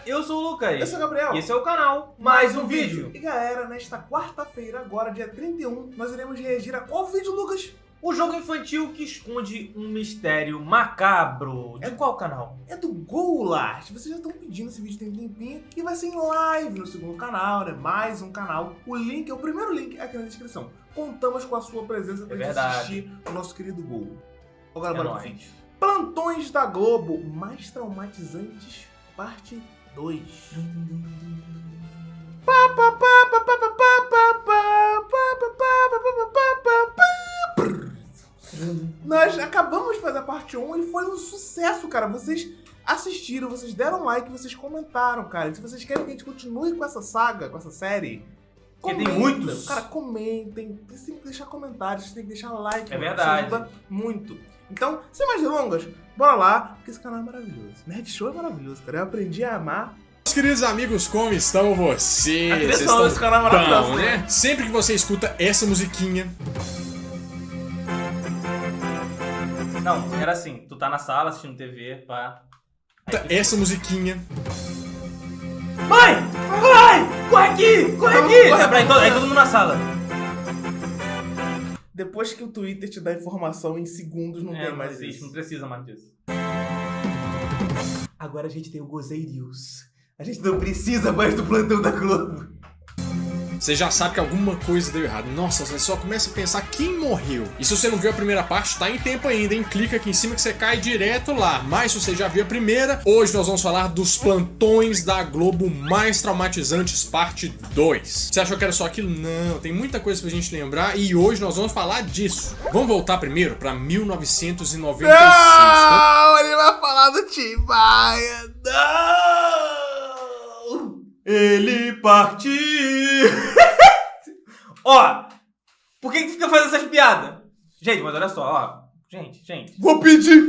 eu sou o Lucas. Eu sou o Gabriel. E esse é o canal Mais Um Vídeo. E galera, nesta quarta-feira, agora dia 31, nós iremos reagir a qual vídeo, Lucas? O jogo infantil que esconde um mistério macabro. De qual canal? É do Golart. Vocês já estão pedindo esse vídeo tem um tempinho e vai ser em live no segundo canal, né? Mais um canal. O link, é o primeiro link aqui na descrição. Contamos com a sua presença pra gente assistir o nosso querido Gol. Agora bora pro vídeo. Plantões da Globo mais traumatizantes, parte 2. Nós acabamos de fazer a parte 1 e foi um sucesso, cara. Vocês assistiram, vocês deram like, vocês comentaram, cara. Se vocês querem que a gente continue com essa saga, com essa série, porque tem muitos. Cara, comentem. Vocês têm que deixar comentários, vocês têm que deixar like. É verdade. Isso ajuda muito. Então, sem mais delongas, bora lá, porque esse canal é maravilhoso. Nerd Show é maravilhoso, cara. Eu aprendi a amar. Meus queridos amigos, como estão vocês? A trilha sonora desse canal é maravilhoso, né? Sempre que você escuta essa musiquinha... Não, era assim, tu tá na sala assistindo TV, pá... Essa musiquinha... Mãe! Mãe! Corre aqui! Corre aqui! Corre, aí todo mundo na sala. Depois que o Twitter te dá informação em segundos, não tem mais isso. Não precisa mais disso. Agora a gente tem o Gozei News. A gente não precisa mais do plantão da Globo. Você já sabe que alguma coisa deu errado. Nossa, você só começa a pensar quem morreu. E se você não viu a primeira parte, tá em tempo ainda, hein? Clica aqui em cima que você cai direto lá. Mas se você já viu a primeira, hoje nós vamos falar dos plantões da Globo mais traumatizantes, parte 2. Você achou que era só aquilo? Não, tem muita coisa pra gente lembrar e hoje nós vamos falar disso. Vamos voltar primeiro pra 1996. Não, ele vai falar do Tim Maia. Não! Ele partiu! Ó, por que fica fazendo essas piadas? Gente, mas olha só, ó. Gente. Vou pedir!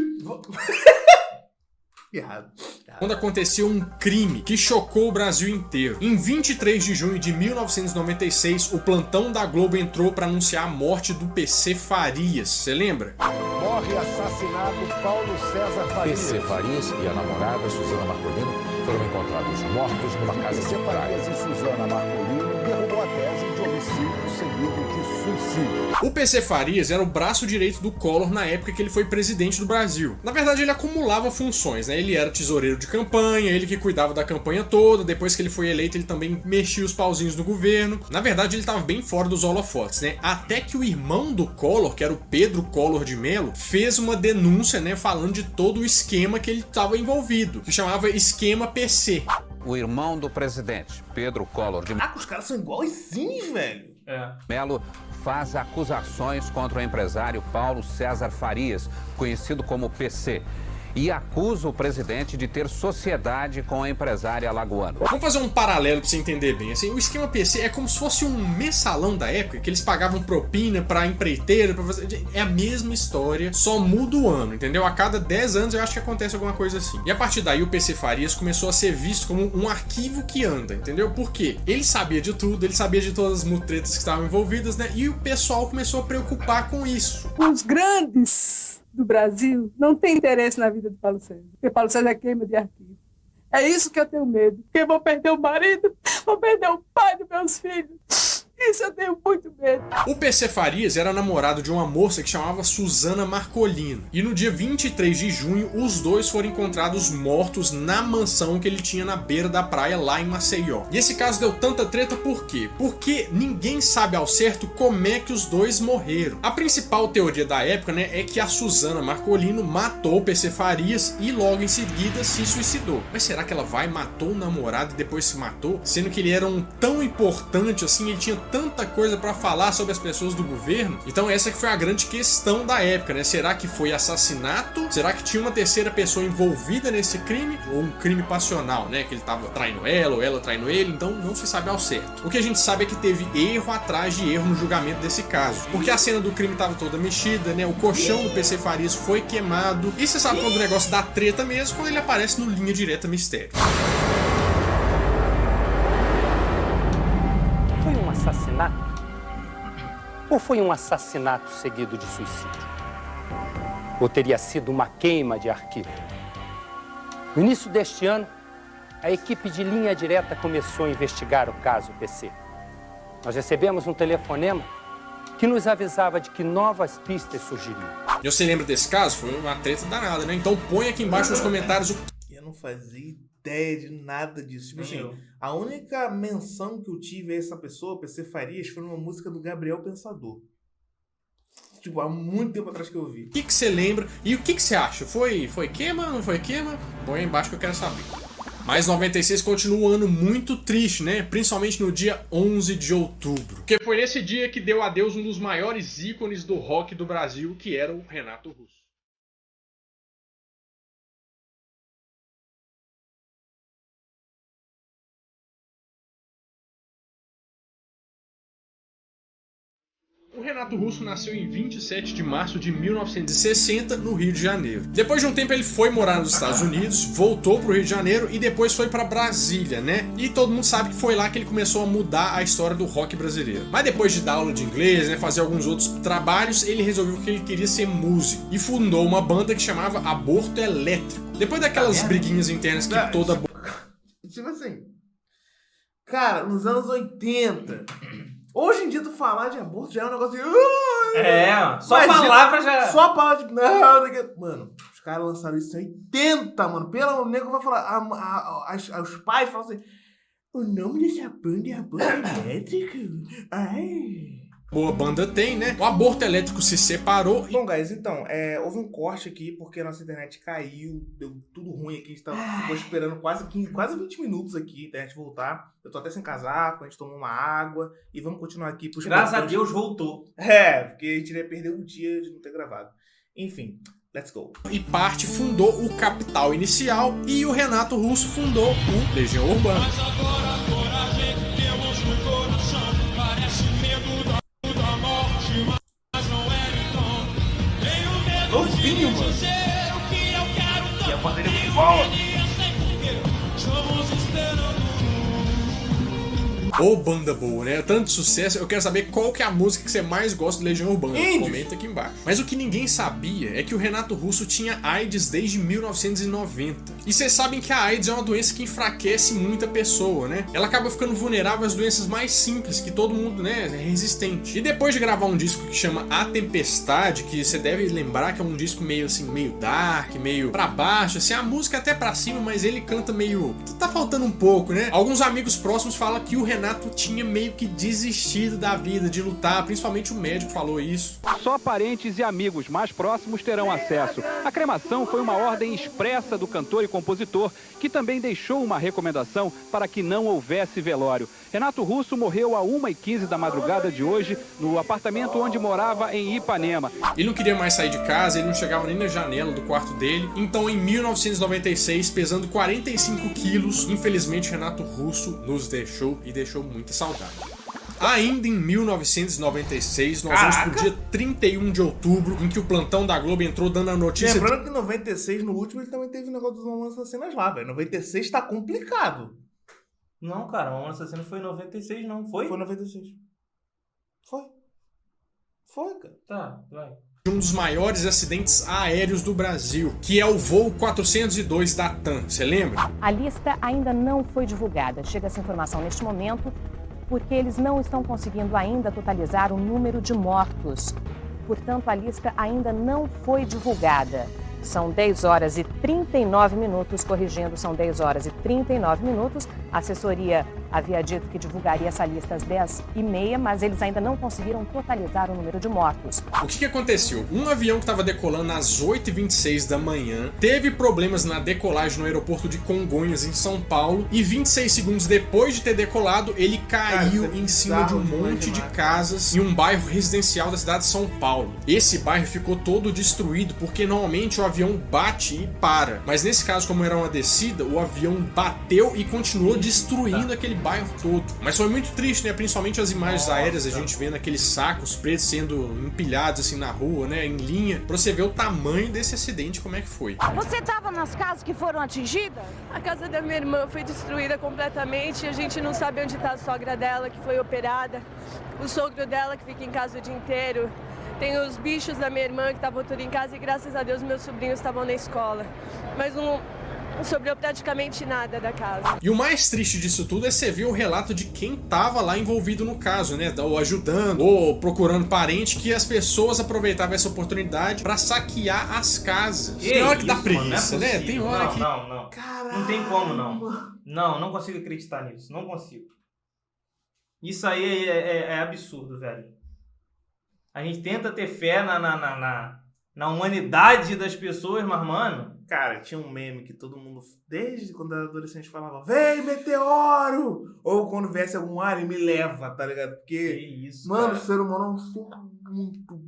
Errado. Quando aconteceu um crime que chocou o Brasil inteiro. Em 23 de junho de 1996, o plantão da Globo entrou para anunciar a morte do PC Farias. Você lembra? Morre assassinado Paulo César Farias. PC Farias e a namorada Suzana Marcolino foram encontrados mortos numa casa separada. E Suzana Marcolino derrubou a tese de homicídio seguido de suicídio. O PC Farias era o braço direito do Collor na época que ele foi presidente do Brasil. Na verdade, ele acumulava funções, né? Ele era tesoureiro de campanha, ele que cuidava da campanha toda. Depois que ele foi eleito, ele também mexia os pauzinhos no governo. Na verdade, ele estava bem fora dos holofotes, né? Até que o irmão do Collor, que era o Pedro Collor de Mello, fez uma denúncia, né? Falando de todo o esquema que ele estava envolvido, que chamava Esquema PC. O irmão do presidente, Pedro Collor de Os caras são iguaizinhos, velho. Mello faz acusações contra o empresário Paulo César Farias, conhecido como PC, e acusa o presidente de ter sociedade com a empresária alagoana. Vamos fazer um paralelo pra você entender bem. Assim, o esquema PC é como se fosse um mensalão da época, que eles pagavam propina pra empreiteira, pra fazer... É a mesma história, só muda o ano, entendeu? A cada 10 anos eu acho que acontece alguma coisa assim. E a partir daí o PC Farias começou a ser visto como um arquivo que anda, entendeu? Por quê? Ele sabia de tudo, ele sabia de todas as mutretas que estavam envolvidas, né? E o pessoal começou a preocupar com isso. Os grandes do Brasil não tem interesse na vida do Paulo César, porque Paulo César é queima de arquivo. É isso que eu tenho medo, porque eu vou perder o marido, vou perder o pai dos meus filhos. Isso eu tenho muito medo. O PC Farias era namorado de uma moça que chamava Suzana Marcolino. E no dia 23 de junho, os dois foram encontrados mortos na mansão que ele tinha na beira da praia, lá em Maceió. E esse caso deu tanta treta por quê? Porque ninguém sabe ao certo como é que os dois morreram. A principal teoria da época, né, é que a Suzana Marcolino matou o PC Farias e logo em seguida se suicidou. Mas será que ela matou o namorado e depois se matou? Sendo que ele era tão importante assim, ele tinha tanta coisa pra falar sobre as pessoas do governo. Então essa que foi a grande questão da época, né? Será que foi assassinato? Será que tinha uma terceira pessoa envolvida nesse crime? Ou um crime passional, né? Que ele tava traindo ela ou ela traindo ele? Então não se sabe ao certo. O que a gente sabe é que teve erro atrás de erro no julgamento desse caso. Porque a cena do crime tava toda mexida, né? O colchão do PC Farias foi queimado. E você sabe quando o negócio dá treta mesmo? Quando ele aparece no Linha Direta Mistério. Foi um assassinato? Ou foi um assassinato seguido de suicídio? Ou teria sido uma queima de arquivo? No início deste ano, a equipe de Linha Direta começou a investigar o caso PC. Nós recebemos um telefonema que nos avisava de que novas pistas surgiriam. E você lembra desse caso? Foi uma treta danada, né? Então põe aqui embaixo nos comentários o... Eu não fazia ideia de nada disso. Tipo assim, a única menção que eu tive a essa pessoa, PC Farias, foi numa música do Gabriel Pensador. Tipo, há muito tempo atrás que eu vi. O que você lembra? E o que você acha? Foi queima? Não foi queima? Põe aí embaixo que eu quero saber. Mas 96 continua um ano muito triste, né? Principalmente no dia 11 de outubro. Porque foi nesse dia que deu adeus um dos maiores ícones do rock do Brasil, que era o Renato Russo. O Renato Russo nasceu em 27 de março de 1960, no Rio de Janeiro. Depois de um tempo ele foi morar nos Estados Unidos, voltou pro Rio de Janeiro e depois foi pra Brasília, né? E todo mundo sabe que foi lá que ele começou a mudar a história do rock brasileiro. Mas depois de dar aula de inglês, né, fazer alguns outros trabalhos, ele resolveu que ele queria ser músico e fundou uma banda que chamava Aborto Elétrico. Depois daquelas briguinhas internas que toda... Tipo assim, cara, nos anos 80... Hoje em dia, tu falar de aborto já é um negócio de... Só a palavra já... Só a palavra de... Não, mano, os caras lançaram isso em 80, mano. Pelo nego vai falar... Os pais falam assim... O nome dessa banda é Aborto Elétrico? Ai... Boa banda tem, né? O Aborto Elétrico se separou e... Bom, guys, então, houve um corte aqui porque a nossa internet caiu, deu tudo ruim aqui, a gente ficou esperando quase 20 minutos aqui, a internet voltar. Eu tô até sem casaco, a gente tomou uma água e vamos continuar aqui. Graças a Deus voltou. Porque a gente ia perder um dia de não ter gravado. Enfim, let's go. E Parte fundou o Capital Inicial e o Renato Russo fundou o Legião Urbana. Mas agora a coragem que temos no coração parece medo da morte, mas não é então. Tenho medo Novinho, de dizer o que eu quero tanto. E a bandeira é muito boa. Estamos esperando. Ô, banda boa, né? Tanto sucesso. Eu quero saber qual que é a música que você mais gosta do Legião Urbana. Comenta aqui embaixo. Mas o que ninguém sabia é que o Renato Russo tinha AIDS desde 1990. E vocês sabem que a AIDS é uma doença que enfraquece muita pessoa, né? Ela acaba ficando vulnerável às doenças mais simples, que todo mundo, né, é resistente. E depois de gravar um disco que chama A Tempestade, que você deve lembrar que é um disco meio assim, meio dark, meio pra baixo, assim, a música até pra cima, mas ele canta meio... tá faltando um pouco, né? Alguns amigos próximos falam que o Renato tinha meio que desistido da vida, de lutar, principalmente o médico falou isso. Só parentes e amigos mais próximos terão acesso. A cremação foi uma ordem expressa do cantor e compositor, que também deixou uma recomendação para que não houvesse velório. Renato Russo morreu às 1h15 da madrugada de hoje, no apartamento onde morava em Ipanema. Ele não queria mais sair de casa, ele não chegava nem na janela do quarto dele. Então, em 1996, pesando 45 quilos, infelizmente Renato Russo nos deixou e deixou muita saudade. Ainda em 1996, nós vamos pro dia 31 de outubro, em que o plantão da Globo entrou dando a notícia... Lembrando que em 96, no último, ele também teve o negócio dos Mamonas Assassinas lá, velho. 96 tá complicado. Não, cara, o Mamonas Assassinas foi em 96, não. Foi? Foi em 96. Foi, cara. Tá, vai. Um dos maiores acidentes aéreos do Brasil, que é o voo 402 da TAM. Você lembra? A lista ainda não foi divulgada. Chega essa informação neste momento porque eles não estão conseguindo ainda totalizar o número de mortos. Portanto, a lista ainda não foi divulgada. São 10 horas e 39 minutos, corrigindo, são 10 horas e 39 minutos. A assessoria havia dito que divulgaria essa lista às 10h30, mas eles ainda não conseguiram totalizar o número de mortos. O que aconteceu? Um avião que estava decolando às 8h26 da manhã teve problemas na decolagem no aeroporto de Congonhas, em São Paulo, e 26 segundos depois de ter decolado, ele caiu em cima de um monte de casas em um bairro residencial da cidade de São Paulo. Esse bairro ficou todo destruído porque normalmente o avião bate e para, mas nesse caso, como era uma descida, o avião bateu e continuou destruindo aquele bairro todo. Mas foi muito triste, né? Principalmente as imagens aéreas, a gente vendo aqueles sacos pretos sendo empilhados assim na rua, né? Em linha, pra você ver o tamanho desse acidente, como é que foi. Você tava nas casas que foram atingidas? A casa da minha irmã foi destruída completamente. A gente não sabe onde tá a sogra dela, que foi operada. O sogro dela, que fica em casa o dia inteiro. Tem os bichos da minha irmã, que estavam tudo em casa. E graças a Deus, meus sobrinhos estavam na escola. Mas Não sobrou praticamente nada da casa. E o mais triste disso tudo é você ver o relato de quem tava lá envolvido no caso, né? Ou ajudando, ou procurando parente, que as pessoas aproveitavam essa oportunidade pra saquear as casas. Tem hora que dá preguiça, né? Tem hora que... Não. Não tem como, não. Não consigo acreditar nisso. Não consigo. Isso aí é absurdo, velho. A gente tenta ter fé na humanidade das pessoas, mas, mano... Cara, tinha um meme que todo mundo, desde quando era adolescente, falava: vem, meteoro! Ou quando viesse algum alien, me leva, tá ligado? Porque, que isso, mano, cara. o ser humano é um ser muito...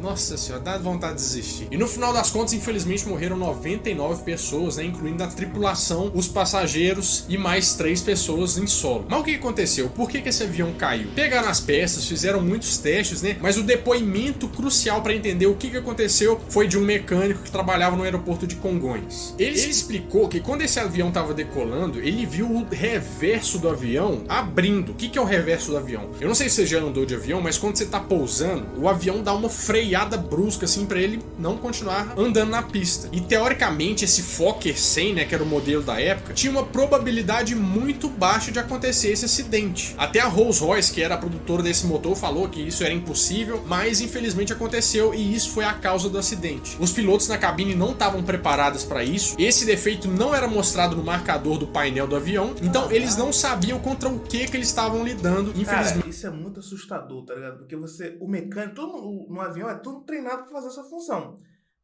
Nossa senhora, dá vontade de desistir. E no final das contas, infelizmente, morreram 99 pessoas, né? Incluindo a tripulação, os passageiros e mais 3 pessoas em solo. Mas o que aconteceu? Por que esse avião caiu? Pegaram as peças, fizeram muitos testes, né? Mas o depoimento crucial para entender o que aconteceu foi de um mecânico que trabalhava no aeroporto de Congonhas. Ele explicou que quando esse avião estava decolando, ele viu o reverso do avião abrindo. O que é o reverso do avião? Eu não sei se você já andou de avião, mas quando você tá pousando, o avião dá uma freada brusca assim para ele não continuar andando na pista. E teoricamente esse Fokker 100, né, que era o modelo da época, tinha uma probabilidade muito baixa de acontecer esse acidente. Até a Rolls-Royce, que era a produtora desse motor, falou que isso era impossível, mas infelizmente aconteceu e isso foi a causa do acidente. Os pilotos na cabine não estavam preparados para isso. Esse defeito não era mostrado no marcador do painel do avião, então eles não sabiam contra o que eles estavam lidando, infelizmente. Cara, isso é muito assustador, tá ligado? Porque o mecânico, todo mundo no avião é tudo treinado pra fazer essa função.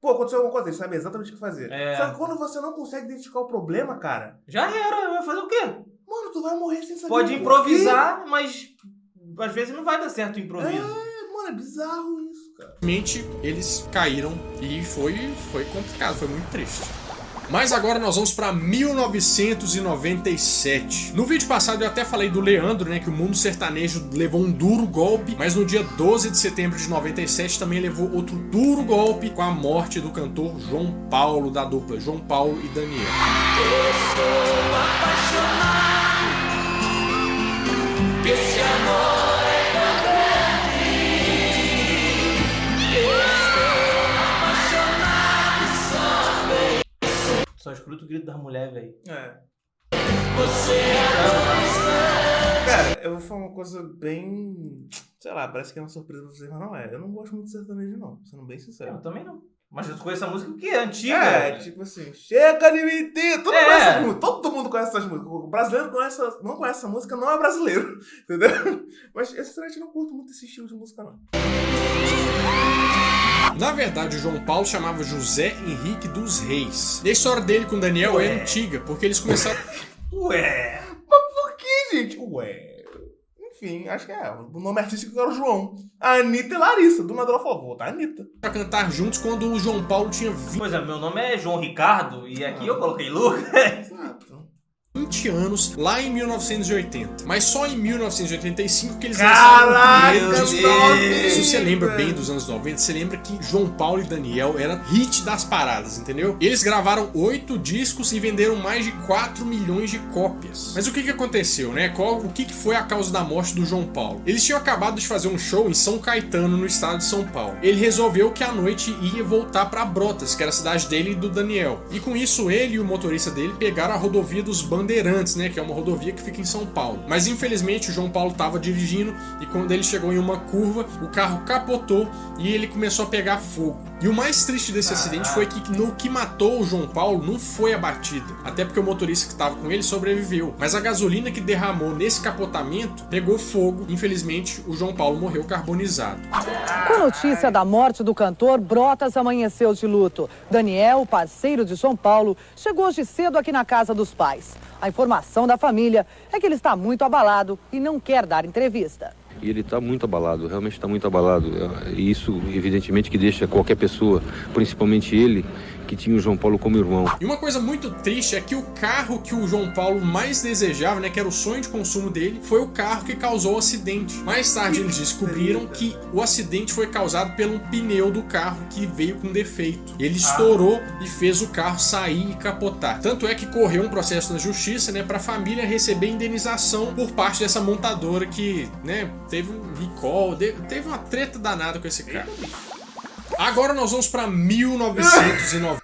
Pô, aconteceu alguma coisa, ele sabe exatamente o que fazer. Só que quando você não consegue identificar o problema, cara... Já era, vai fazer o quê? Mano, tu vai morrer sem saber. Pode improvisar, mas às vezes não vai dar certo o improviso. Mano, é bizarro isso, cara. Realmente, eles caíram e foi complicado, foi muito triste. Mas agora nós vamos para 1997. No vídeo passado eu até falei do Leandro, né, que o mundo sertanejo levou um duro golpe, mas no dia 12 de setembro de 97 também levou outro duro golpe com a morte do cantor João Paulo, da dupla João Paulo e Daniel. Eu sou apaixonado, esse amor é tão grande. Eu estou apaixonado só bem. Só escuta o grito das mulheres, velho. Você cara, eu vou falar uma coisa bem... Sei lá, parece que é uma surpresa pra vocês, mas não é. Eu não gosto muito de sertanejo, não. Sendo bem sincero. Eu também não. Mas eu conheço essa música que é antiga. Tipo assim, chega de mentir. Todo mundo conhece essas músicas. O brasileiro não conhece essa música, não é brasileiro. Entendeu? Mas sinceramente eu não curto muito esse estilo de música, não. Na verdade, o João Paulo chamava José Henrique dos Reis. E a história dele com o Daniel é antiga, porque eles começaram... Mas por que, gente? Enfim, acho que o nome artístico era o João. A Anitta e Larissa. Do nada ela falou, vou botar a Anitta. Pra cantar juntos quando o João Paulo tinha 20... Pois é, meu nome é João Ricardo e aqui eu coloquei Lucas. Exato. 20 anos, lá em 1980. Mas só em 1985 que eles lançaram o primeiro disco. Se você lembra bem dos anos 90, você lembra que João Paulo e Daniel era hit das paradas, entendeu? Eles gravaram 8 discos e venderam mais de 4 milhões de cópias. Mas o que aconteceu, né? O que foi a causa da morte do João Paulo? Eles tinham acabado de fazer um show em São Caetano, no estado de São Paulo. Ele resolveu que à noite ia voltar pra Brotas, que era a cidade dele e do Daniel. E com isso, ele e o motorista dele pegaram a rodovia dos Bandeirantes, né, que é uma rodovia que fica em São Paulo. Mas infelizmente o João Paulo estava dirigindo e quando ele chegou em uma curva, o carro capotou e ele começou a pegar fogo. E o mais triste desse acidente foi que no que matou o João Paulo não foi a batida, até porque o motorista que estava com ele sobreviveu. Mas a gasolina que derramou nesse capotamento pegou fogo. Infelizmente, o João Paulo morreu carbonizado. Com a notícia da morte do cantor, Brotas amanheceu de luto. Daniel, parceiro de João Paulo, chegou hoje cedo aqui na casa dos pais. A informação da família é que ele está muito abalado e não quer dar entrevista. E ele está muito abalado, realmente está muito abalado. E isso, evidentemente, que deixa qualquer pessoa, principalmente ele, que tinha o João Paulo como irmão. E uma coisa muito triste é que o carro que o João Paulo mais desejava, né, que era o sonho de consumo dele, foi o carro que causou o acidente. Mais tarde eles descobriram que o acidente foi causado pelo pneu do carro que veio com defeito. Ele estourou e fez o carro sair e capotar. Tanto é que correu um processo na justiça, né, para a família receber indenização por parte dessa montadora que, né, teve um recall, teve uma treta danada com esse carro. Agora nós vamos para 1990.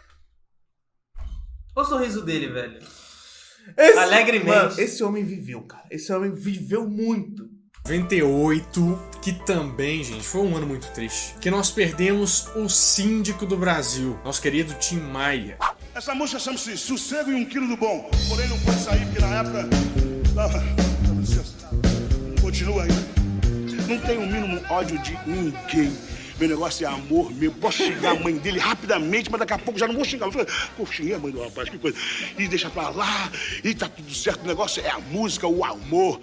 Olha o sorriso dele, velho. Alegremente. Mano, esse homem viveu, cara. Esse homem viveu muito. 98, que também, gente, foi um ano muito triste. Que nós perdemos o síndico do Brasil, nosso querido Tim Maia. Essa música chama-se Sossego e 1 quilo do Bom. Porém, não pode sair, porque na época... Continua aí. Não tenho o mínimo ódio de ninguém. Meu negócio é amor mesmo. Posso xingar a mãe dele rapidamente, mas daqui a pouco já não vou xingar. Pô, xinguei a mãe do rapaz, que coisa. E deixa pra lá, e tá tudo certo. O negócio é a música, o amor.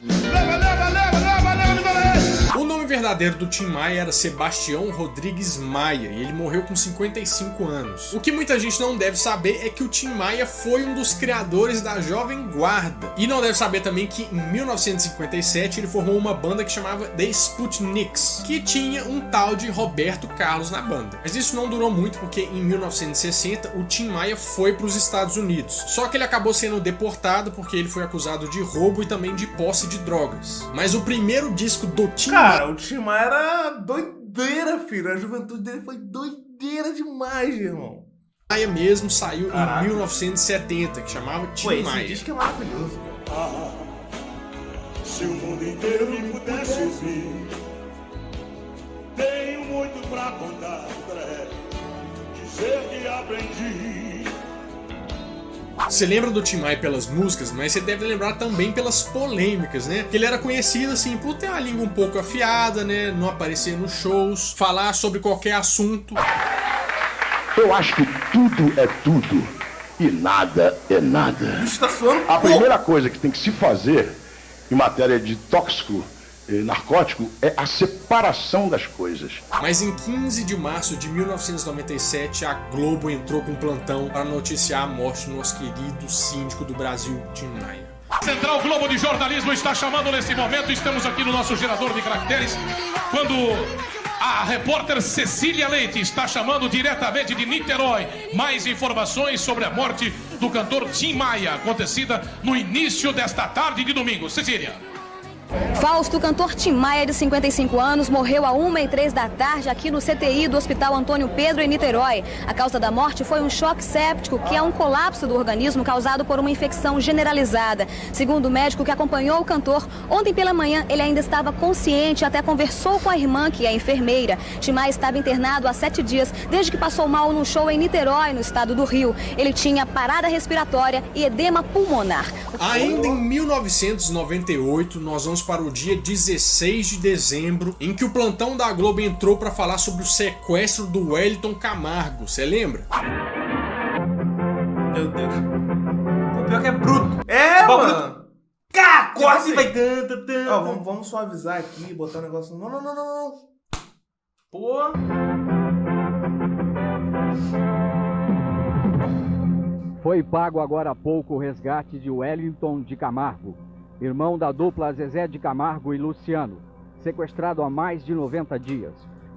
O nome verdadeiro do Tim Maia era Sebastião Rodrigues Maia, e ele morreu com 55 anos. O que muita gente não deve saber é que o Tim Maia foi um dos criadores da Jovem Guarda. E não deve saber também que em 1957 ele formou uma banda que chamava The Sputniks, que tinha um tal de Roberto Carlos na banda. Mas isso não durou muito, porque em 1960 o Tim Maia foi para os Estados Unidos. Só que ele acabou sendo deportado porque ele foi acusado de roubo e também de posse de drogas. Mas o primeiro disco do Tim Maia... Cara, o Tim Maia era doideira, filho. A juventude dele foi doideira demais, irmão. Maia mesmo saiu em 1970, que chamava Tim Maia. Esse disco é maravilhoso. Se o mundo inteiro me pudesse ouvir, tenho muito pra contar, André, dizer que aprendi. Você lembra do Tim Maia pelas músicas, mas você deve lembrar também pelas polêmicas, né? Que ele era conhecido assim por ter uma língua um pouco afiada, né? Não aparecer nos shows, falar sobre qualquer assunto. Eu acho que tudo é tudo e nada é nada. A primeira coisa que tem que se fazer em matéria de tóxico narcótico é a separação das coisas. Mas em 15 de março de 1997, a Globo entrou com um plantão para noticiar a morte do nosso querido síndico do Brasil, Tim Maia. Central Globo de Jornalismo está chamando nesse momento, estamos aqui no nosso gerador de caracteres, quando a repórter Cecília Leite está chamando diretamente de Niterói mais informações sobre a morte do cantor Tim Maia, acontecida no início desta tarde de domingo. Cecília. Fausto, cantor Tim Maia, de 55 anos, morreu às 1h03 da tarde aqui no CTI do Hospital Antônio Pedro, em Niterói. A causa da morte foi um choque séptico, que é um colapso do organismo causado por uma infecção generalizada. Segundo o médico que acompanhou o cantor, ontem pela manhã ele ainda estava consciente, até conversou com a irmã, que é enfermeira. Tim Maia estava internado há 7 dias, desde que passou mal num show em Niterói, no estado do Rio. Ele tinha parada respiratória e edema pulmonar. Ainda em 1998, nós vamos para o dia 16 de dezembro, em que o plantão da Globo entrou para falar sobre o sequestro do Wellington Camargo. Você lembra? Meu Deus. O pior que é bruto. É, mano. Corta e vai tanto. Vamos suavizar aqui, botar um negócio... Não. Pô. Foi pago agora há pouco o resgate de Wellington de Camargo, irmão da dupla Zezé de Camargo e Luciano, sequestrado há mais de 90 dias.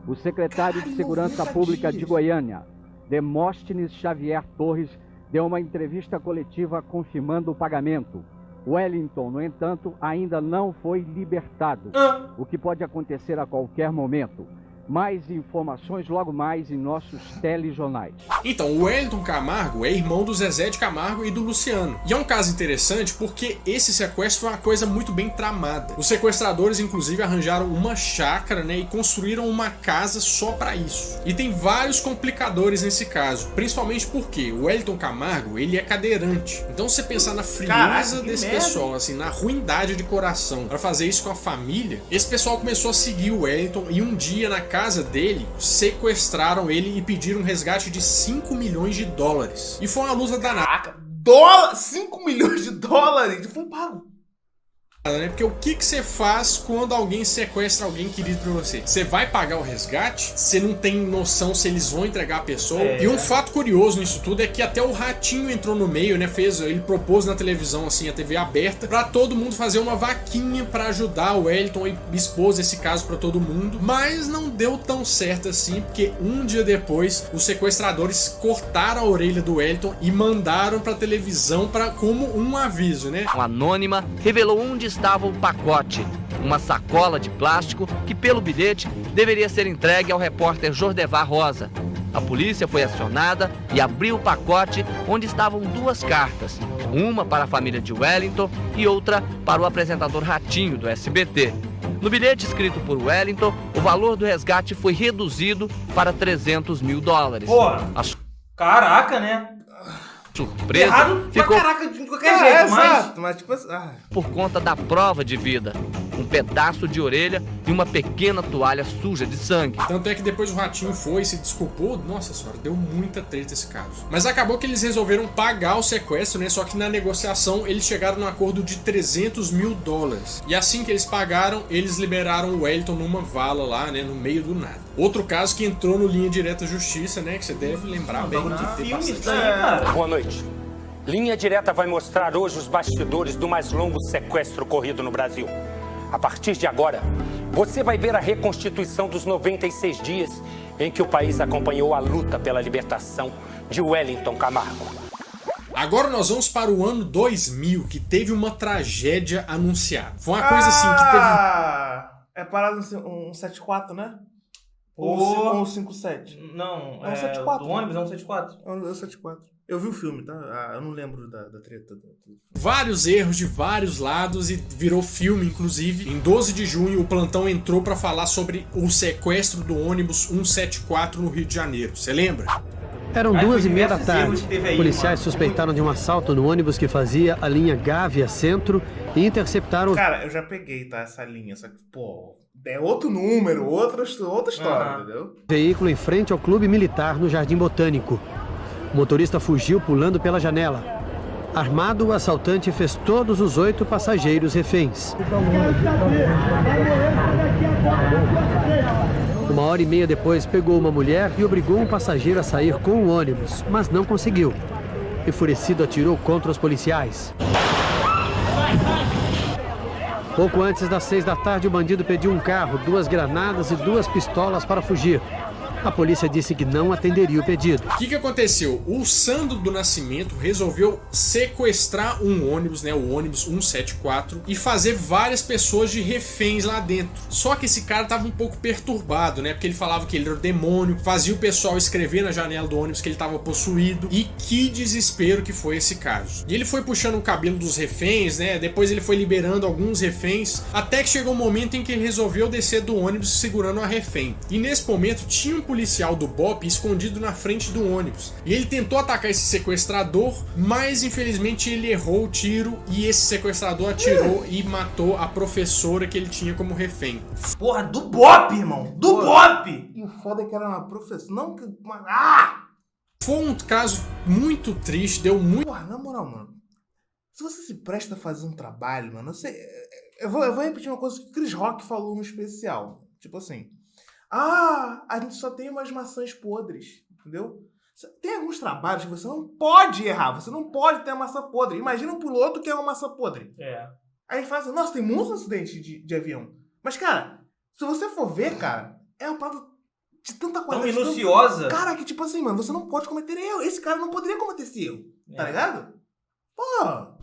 O secretário de Segurança Pública de Goiânia, Demóstenes Xavier Torres, deu uma entrevista coletiva confirmando o pagamento. Wellington, no entanto, ainda não foi libertado, o que pode acontecer a qualquer momento. Mais informações logo mais em nossos telejornais. Então, o Wellington Camargo é irmão do Zezé de Camargo e do Luciano. E é um caso interessante porque esse sequestro foi uma coisa muito bem tramada. Os sequestradores, inclusive, arranjaram uma chácara, né, e construíram uma casa só para isso. E tem vários complicadores nesse caso, principalmente porque o Wellington Camargo, ele é cadeirante. Então, se você pensar na frieza desse pessoal, assim, na ruindade de coração, para fazer isso com a família, esse pessoal começou a seguir o Wellington e um dia na casa dele, sequestraram ele e pediram um resgate de 5 milhões de dólares. E foi uma luta danada. 5 milhões de dólares? E foi pago. Né? Porque o que você faz quando alguém sequestra alguém querido pra você? Você vai pagar o resgate? Você não tem noção se eles vão entregar a pessoa? E um fato curioso nisso tudo é que até o Ratinho entrou no meio, né? Ele propôs na televisão, assim, a TV aberta, pra todo mundo fazer uma vaquinha pra ajudar o Wellington e expôs esse caso pra todo mundo. Mas não deu tão certo assim, porque um dia depois, os sequestradores cortaram a orelha do Wellington e mandaram pra televisão como um aviso, né? Uma anônima revelou onde estava o pacote, uma sacola de plástico que, pelo bilhete, deveria ser entregue ao repórter Jordevar Rosa. A polícia foi acionada e abriu o pacote onde estavam 2 cartas. Uma para a família de Wellington e outra para o apresentador Ratinho do SBT. No bilhete escrito por Wellington, o valor do resgate foi reduzido para $300 mil. Caraca, né? Surpresa. Errado ficou... pra caraca de qualquer jeito, mas tipo... Por conta da prova de vida. Um pedaço de orelha e uma pequena toalha suja de sangue. Tanto é que depois o Ratinho foi e se desculpou. Nossa senhora, deu muita treta esse caso. Mas acabou que eles resolveram pagar o sequestro, né? Só que na negociação eles chegaram num acordo de $300 mil. E assim que eles pagaram, eles liberaram o Wellington numa vala lá, né? No meio do nada. Outro caso que entrou no Linha Direta Justiça, né? Que você deve lembrar bem de filmes. Boa noite. Linha Direta vai mostrar hoje os bastidores do mais longo sequestro ocorrido no Brasil. A partir de agora, você vai ver a reconstituição dos 96 dias em que o país acompanhou a luta pela libertação de Wellington Camargo. Agora nós vamos para o ano 2000, que teve uma tragédia anunciada. Foi uma coisa assim que teve... É parado um 174, né? Ou um 57? Não, é um 74. Do ônibus é um 74. É um 174. Eu vi o filme, tá? Eu não lembro da treta. Vários erros de vários lados e virou filme, inclusive. Em 12 de junho, o plantão entrou pra falar sobre o sequestro do ônibus 174 no Rio de Janeiro. Você lembra? Eram 2h30 da tarde. Policiais suspeitaram de um assalto no ônibus que fazia a linha Gávea Centro e interceptaram... Cara, eu já peguei, tá? Essa linha, só que, pô... É outro número, outra história, entendeu? Veículo em frente ao Clube Militar no Jardim Botânico. O motorista fugiu pulando pela janela. Armado, o assaltante fez todos os 8 passageiros reféns. 1h30 depois, pegou uma mulher e obrigou um passageiro a sair com o ônibus, mas não conseguiu. Enfurecido, atirou contra os policiais. Pouco antes das 6 da tarde, o bandido pediu um carro, 2 granadas e 2 pistolas para fugir. A polícia disse que não atenderia o pedido. O que aconteceu? O Sandro do Nascimento resolveu sequestrar um ônibus, né, o ônibus 174, e fazer várias pessoas de reféns lá dentro. Só que esse cara tava um pouco perturbado, né, porque ele falava que ele era o demônio, fazia o pessoal escrever na janela do ônibus que ele tava possuído, e que desespero que foi esse caso. E ele foi puxando o cabelo dos reféns, né, depois ele foi liberando alguns reféns, até que chegou um momento em que ele resolveu descer do ônibus segurando a refém. E nesse momento tinha um policial do BOPE escondido na frente do ônibus. E ele tentou atacar esse sequestrador, mas infelizmente ele errou o tiro e esse sequestrador atirou e matou a professora que ele tinha como refém. Porra, do BOPE, irmão! Do BOPE! E o foda é que era uma professora. Não que. Foi um caso muito triste, deu muito. Porra, na moral, mano. Se você se presta a fazer um trabalho, mano, eu vou repetir uma coisa que o Chris Rock falou no especial. Tipo assim. A gente só tem umas maçãs podres, entendeu? Tem alguns trabalhos que você não pode errar, você não pode ter uma maçã podre. Imagina um piloto que é uma maçã podre. É. Aí ele fala assim, nossa, tem muitos acidentes de avião. Mas, cara, se você for ver, cara, é uma parada de tanta coisa. Tão minuciosa. Cara, que tipo assim, mano, você não pode cometer erro. Esse cara não poderia cometer esse erro, tá ligado? Pô...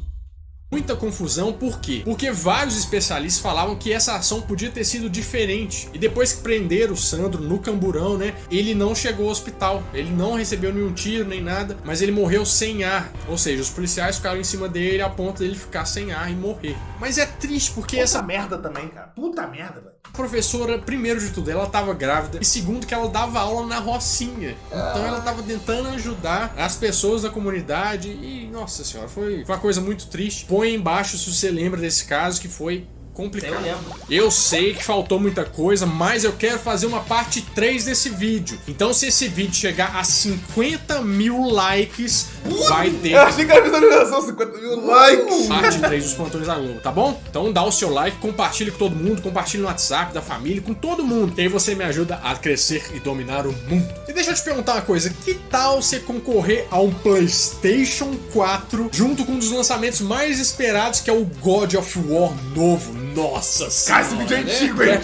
Muita confusão, por quê? Porque vários especialistas falavam que essa ação podia ter sido diferente. E depois que prenderam o Sandro no Camburão, né, ele não chegou ao hospital. Ele não recebeu nenhum tiro, nem nada, mas ele morreu sem ar. Ou seja, os policiais ficaram em cima dele a ponto dele ficar sem ar e morrer. Mas é triste porque Puta merda também, cara. Puta merda, velho. A professora, primeiro de tudo, ela tava grávida. E segundo, que ela dava aula na Rocinha. Então ela tava tentando ajudar as pessoas da comunidade. E, nossa senhora, foi uma coisa muito triste. Põe embaixo se você lembra desse caso, que foi complicado. Eu sei que faltou muita coisa, mas eu quero fazer uma parte 3 desse vídeo. Então se esse vídeo chegar a 50 mil likes, vai ter... Eu achei que era visualização, 50 mil likes! Parte 3 dos Plantões da Globo, tá bom? Então dá o seu like, compartilha com todo mundo, compartilha no WhatsApp, da família, com todo mundo. E aí você me ajuda a crescer e dominar o mundo. E deixa eu te perguntar uma coisa, que tal você concorrer a um PlayStation 4 junto com um dos lançamentos mais esperados, que é o God of War novo? Nossa senhora. Cara, esse vídeo é antigo, hein?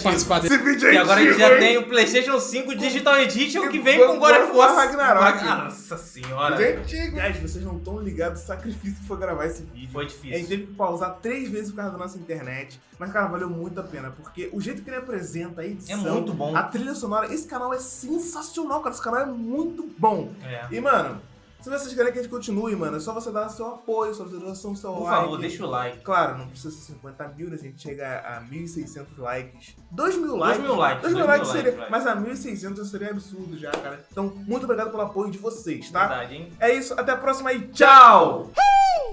Esse vídeo é E agora a gente antigo, já hein? tem o PlayStation 5 Digital Edition que vem com God of War Ragnarok. Nossa senhora. Vídeo é antigo. Guys, vocês não estão ligados do sacrifício que foi gravar esse vídeo. Foi difícil. A gente teve que pausar 3 vezes por causa da nossa internet. Mas, cara, valeu muito a pena. Porque o jeito que ele apresenta a edição, é muito bom. A trilha sonora, esse canal é sensacional, cara. Esse canal é muito bom. E, mano, se vocês querem que a gente continue, mano, é só você dar seu apoio, sua doação, seu like. Por favor, deixa o like. Claro, não precisa ser 50 mil, né? Se a gente chega a 1.600 likes. 2.000 likes. 2.000 likes. 2.000 likes seria. Mas a 1.600 seria absurdo já, cara. Então, muito obrigado pelo apoio de vocês, tá? Verdade, hein? É isso, até a próxima e tchau!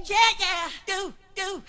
Yeah, yeah, do, yeah.